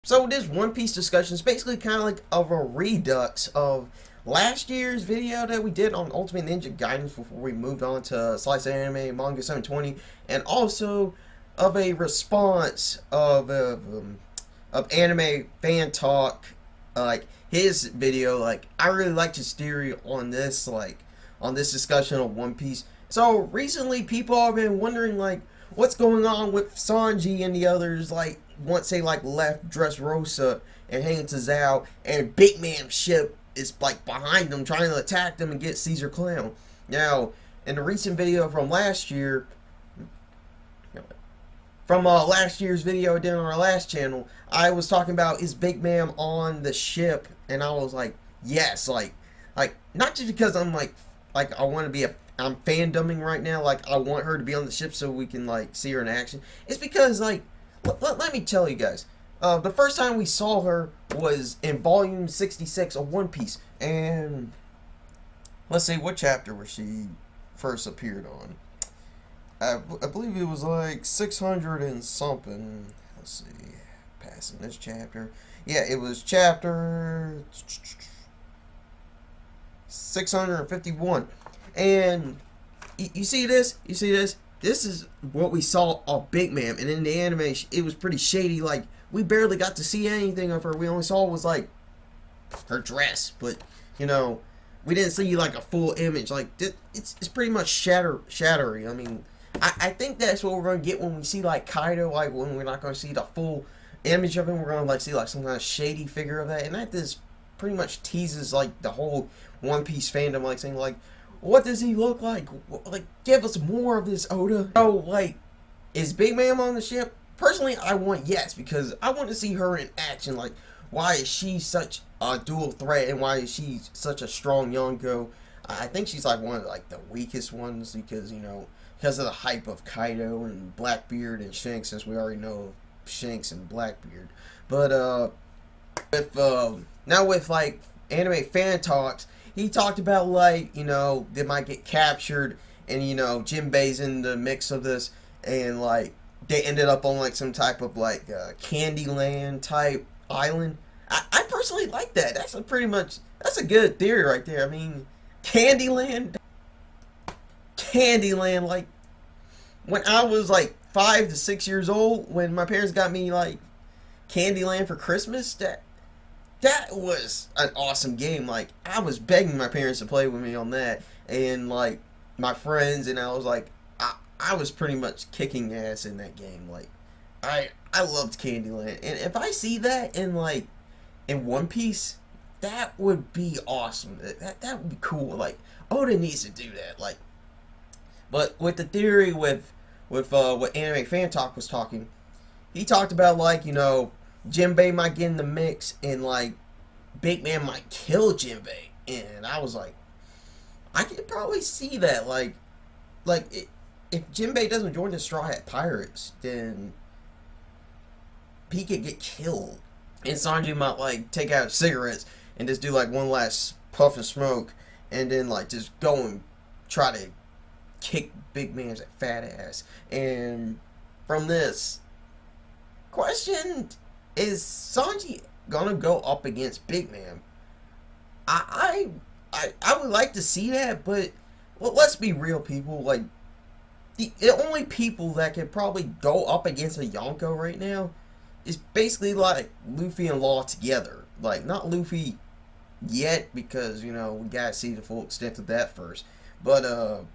So this One Piece discussion is basically kind of like of a redux of last year's video that we did on Ultimate Ninja Guidance before we moved on to Slice of Anime Manga 720, and also of a response of Anime Fan Talk, like his video. Like I really liked his theory on this, on this discussion of One Piece. So recently, people have been wondering what's going on with Sanji and the others, once they left Dressrosa and heading to Zao, and Big Mam's ship is behind them trying to attack them and get Caesar Clown. Now, in the recent video from last year, last year's video I did on our last channel, I was talking about is Big Mam on the ship, and I was like, yes, not just because I'm I want to be I'm fandoming right now, I want her to be on the ship so we can see her in action. It's because let me tell you guys, the first time we saw her was in volume 66 of One Piece, and let's see, what chapter was she first appeared on? I believe it was 600 and something. Let's see, passing this chapter. Yeah, it was chapter 651. And you see this? You see this? This is what we saw of Big Mam. And in the anime, it was pretty shady. We barely got to see anything of her. We only saw was her dress. But, we didn't see a full image. It's pretty much shattery. I mean, I think that's what we're going to get when we see Kaido. When we're not going to see the full image of him, we're going to see some kind of shady figure of that. And that just pretty much teases the whole One Piece fandom, saying what does he look like? Give us more of this, Oda. So, is Big Mam on the ship? Personally, I want yes, because I want to see her in action. Why is she such a dual threat, and why is she such a strong Yonko? I think she's one of the weakest ones because because of the hype of Kaido and Blackbeard and Shanks, since we already know Shanks and Blackbeard. But with Anime Fan Talks, he talked about they might get captured, and Jinbei's in the mix of this, and they ended up on some type of Candyland type island. I personally like that. That's a good theory right there. I mean, Candyland, when I was 5 to 6 years old, when my parents got me Candyland for Christmas, that was an awesome game. I was begging my parents to play with me on that, and my friends, and I was I was pretty much kicking ass in that game. I loved Candyland, and if I see that in One Piece, that would be awesome. That would be cool. Oda needs to do that. But with the theory with what Anime Fan Talk was talking, he talked about Jinbei might get in the mix, and Big Man might kill Jinbei, and I was I could probably see that. If Jinbei doesn't join the Straw Hat Pirates, then he could get killed, and Sanji might take out cigarettes and just do one last puff of smoke, and then just go and try to kick Big Man's fat ass. And from this question, is Sanji gonna go up against Big Mam? I would like to see that, but let's be real, people. The only people that could probably go up against a Yonko right now is basically Luffy and Law together. Not Luffy yet, because we gotta see the full extent of that first. But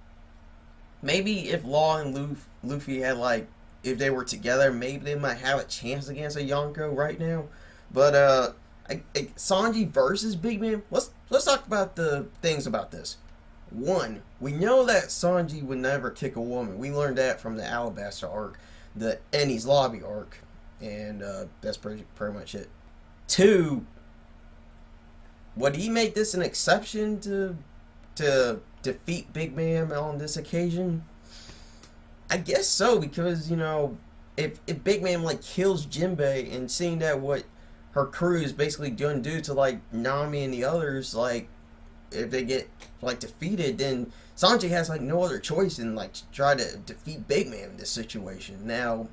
maybe if Law and Luffy had if they were together, maybe they might have a chance against a Yonko right now. But Sanji versus Big Man. Let's talk about the things about this. One, we know that Sanji would never kick a woman. We learned that from the Alabasta arc, the Enies Lobby arc, and that's pretty much it. Two, would he make this an exception to defeat Big Man on this occasion? I guess so, because if Big Man kills Jinbei, and seeing that what her crew is basically going to do to Nami and the others, if they get defeated, then Sanji has no other choice than to try to defeat Big Man in this situation. Now,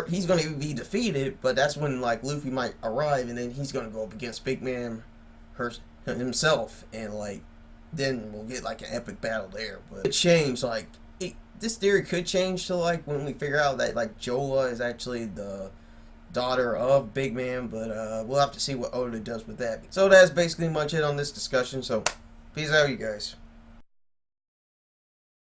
he's gonna be defeated, but that's when like Luffy might arrive, and then he's gonna go up against Big Man himself, and like then we'll get like an epic battle there. But it changed, like this theory could change to like when we figure out that like Jola is actually the daughter of Big Man, but we'll have to see what Oda does with that. So that's basically much it on this discussion. So peace out, you guys.